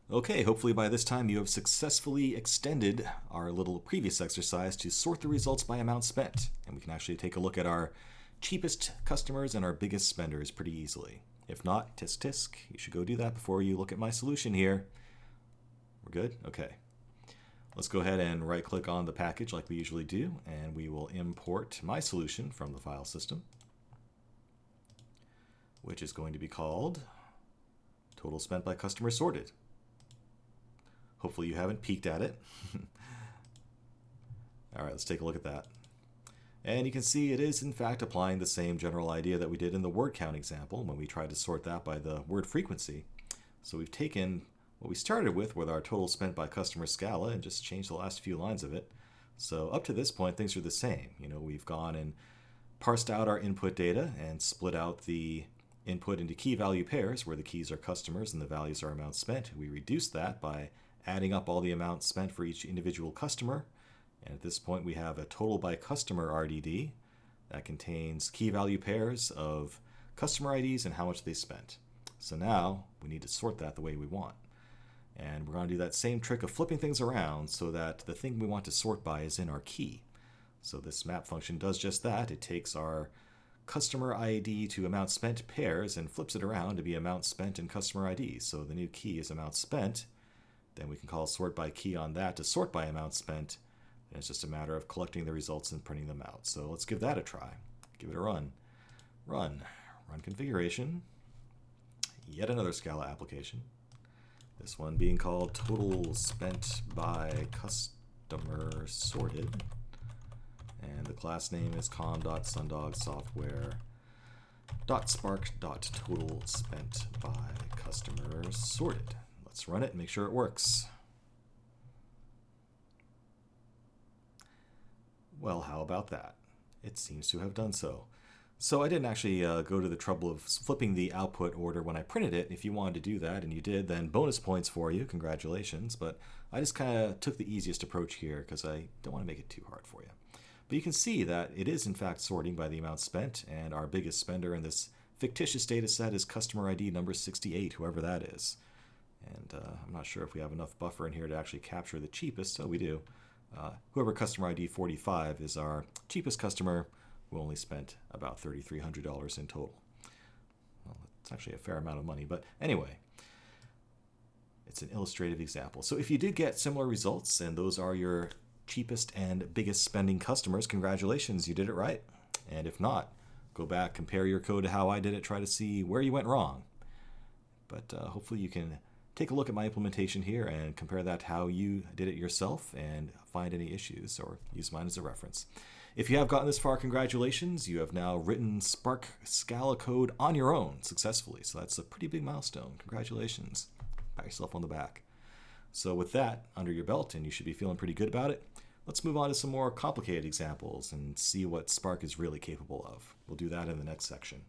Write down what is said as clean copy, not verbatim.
Okay, hopefully by this time you have successfully extended our little previous exercise to sort the results by amount spent. And we can actually take a look at our cheapest customers and our biggest spenders pretty easily. If not, tisk tisk, you should go do that before you look at my solution here. We're good? Okay. Let's go ahead and right click on the package like we usually do, and we will import my solution from the file system, which is going to be called Total Spent by Customer Sorted. Hopefully you haven't peeked at it. All right, let's take a look at that. And you can see it is in fact applying the same general idea that we did in the word count example when we tried to sort that by the word frequency. So we've taken what we started with our total spent by customer Scala and just changed the last few lines of it. So up to this point, things are the same. We've gone and parsed out our input data and split out the input into key value pairs where the keys are customers and the values are amounts spent. We reduced that by adding up all the amounts spent for each individual customer. And at this point, we have a total by customer RDD that contains key value pairs of customer IDs and how much they spent. So now we need to sort that the way we want. And we're going to do that same trick of flipping things around so that the thing we want to sort by is in our key. So this map function does just that. It takes our customer ID to amount spent pairs and flips it around to be amount spent and customer ID. So the new key is amount spent. Then we can call sort by key on that to sort by amount spent. And it's just a matter of collecting the results and printing them out. So let's give that a try. Give it a run. Run configuration. Yet another Scala application. This one being called Total Spent by Customer Sorted. And the class name is com.sundogsoftware.spark.total spent by customer sorted. Let's run it and make sure it works. Well, how about that? It seems to have done so. So I didn't actually go to the trouble of flipping the output order when I printed it. If you wanted to do that and you did, then bonus points for you. Congratulations. But I just kind of took the easiest approach here because I don't want to make it too hard for you. But you can see that it is in fact sorting by the amount spent, and our biggest spender in this fictitious data set is customer ID number 68, whoever that is. And I'm not sure if we have enough buffer in here to actually capture the cheapest, so we do. Whoever customer ID 45 is our cheapest customer who only spent about $3,300 in total. Well, it's actually a fair amount of money, but anyway, it's an illustrative example. So if you did get similar results and those are your cheapest and biggest spending customers, congratulations, you did it right. And if not, go back, compare your code to how I did it, try to see where you went wrong. But hopefully you can take a look at my implementation here and compare that to how you did it yourself and find any issues or use mine as a reference. If you have gotten this far, congratulations. You have now written Spark Scala code on your own successfully. So that's a pretty big milestone. Congratulations. Pat yourself on the back. So with that under your belt, and you should be feeling pretty good about it, let's move on to some more complicated examples and see what Spark is really capable of. We'll do that in the next section.